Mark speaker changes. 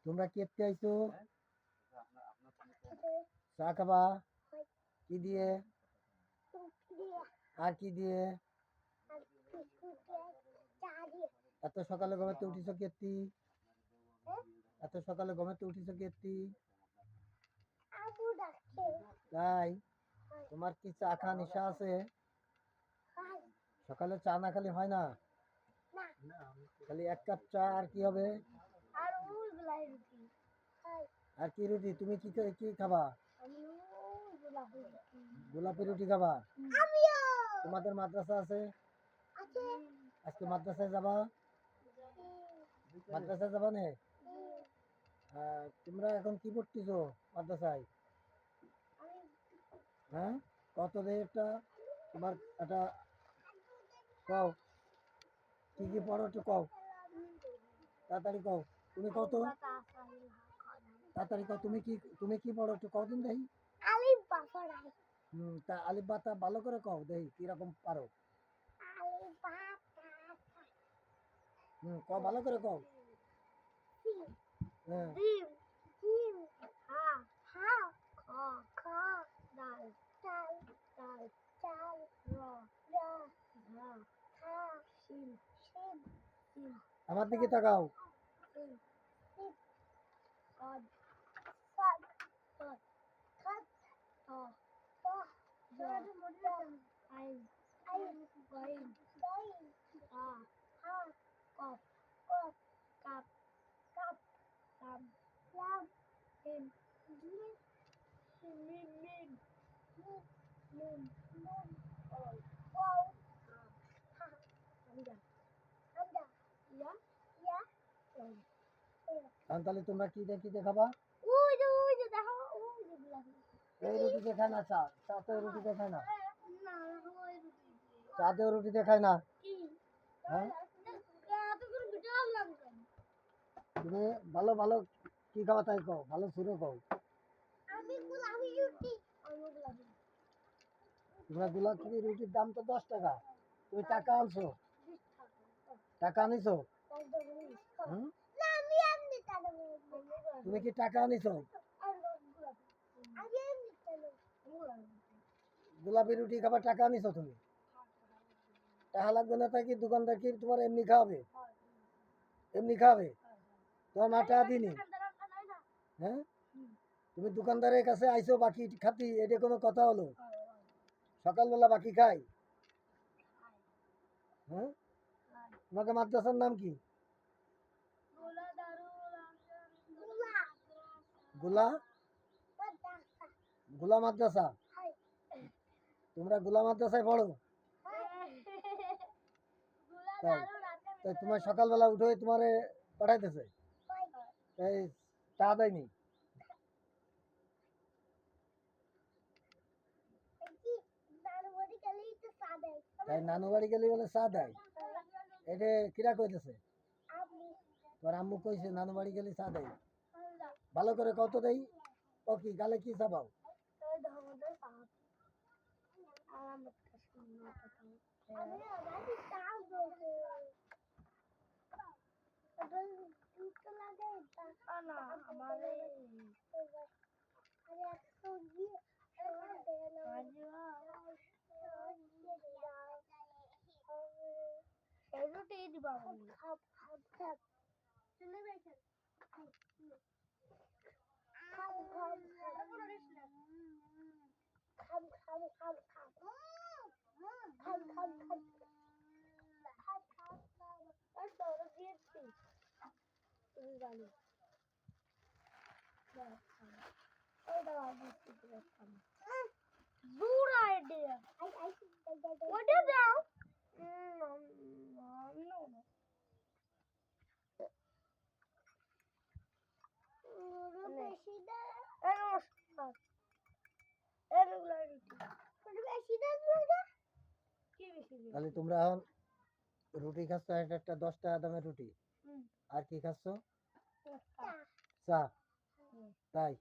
Speaker 1: তোমরা কেটে আইছো চা খাবা কি দিয়ে আর কি দিয়ে এত সকালে ঘুমাতে উঠিছো কেতি এত সকালে ঘুমাতে উঠিছো কেতি তাই তোমার কি চা খা নেশা আছে সকালে চা না খালি হয় না খালি এক কাপ চা আর কি হবে আর কি রুটি তুমি কি কি খাবা গোলাপি রুটি খাবা তোমাদের মাদ্রাসা আছে আজকে মাদ্রাসায় যাবা মাদ্রাসায় যাবা নে তোমরা এখন কি পড়তেছো মাদ্রাসায় হ্যাঁ কত একটা তোমার একটা কও কি কি পড়ো একটু কও তাড়াতাড়ি কও তুমি কত তাড়াতাড়ি কও তুমি কি পড়ো একটু কদিন দেখি তা আলিফ বা তা ভালো করে কও দেখি কিরকম পারো কও ভালো করে কও হ্যাঁ আমার দিকে তাকাও তাহলে তোমরা কি দিয়ে খাবা এই রুটিতে খায় না চা তো রুটিতে খায় না চাতেও রুটিতে খায় না হ্যাঁ তুমি ভালো ভালো কি খাওয়া তাই কও ভালো সুরে কও তোমরা গোলাপি রুটির দাম তো 10 টাকা তুমি টাকা আনছো টাকা আনিছো তুমি কি টাকা আনিছো গোলাপি রুটি খাবার টাকা আনিছো তুমি টাকা লাগবে না তাই কি দোকানদার কি তোমার এমনি খাওয়াবে তোমার মা টাকা দিনি হ্যাঁ তুমি দোকানদারের কাছে আইছো বাকি খাতি এটা কোনো কথা হলো সকালবেলা বাকি খাই হ্যাঁ তোমাকে মাদ্রাসার নাম কি গোলা মাদ্রাসা তোমরা গোলা মাদ্রাসায় পড়ো তাই তোমার সকালবেলা উঠে তোমার পাঠাইতেছে এই চা দেয়নি তাই নানু বাড়ি গেলে বলে চা দেয় এটা কিরা কইতেছে তোর আম্মু কইছে নানু বাড়ি গেলে চা দেয় ভালো করে কত দেই ও কি গালে কি চাবাও
Speaker 2: Good idea. What is that? No.
Speaker 1: তাহলে তোমরা এখন রুটি খাচ্ছ একটা 10 টাকা দামের রুটি আর কি খাচ্ছ চা তাই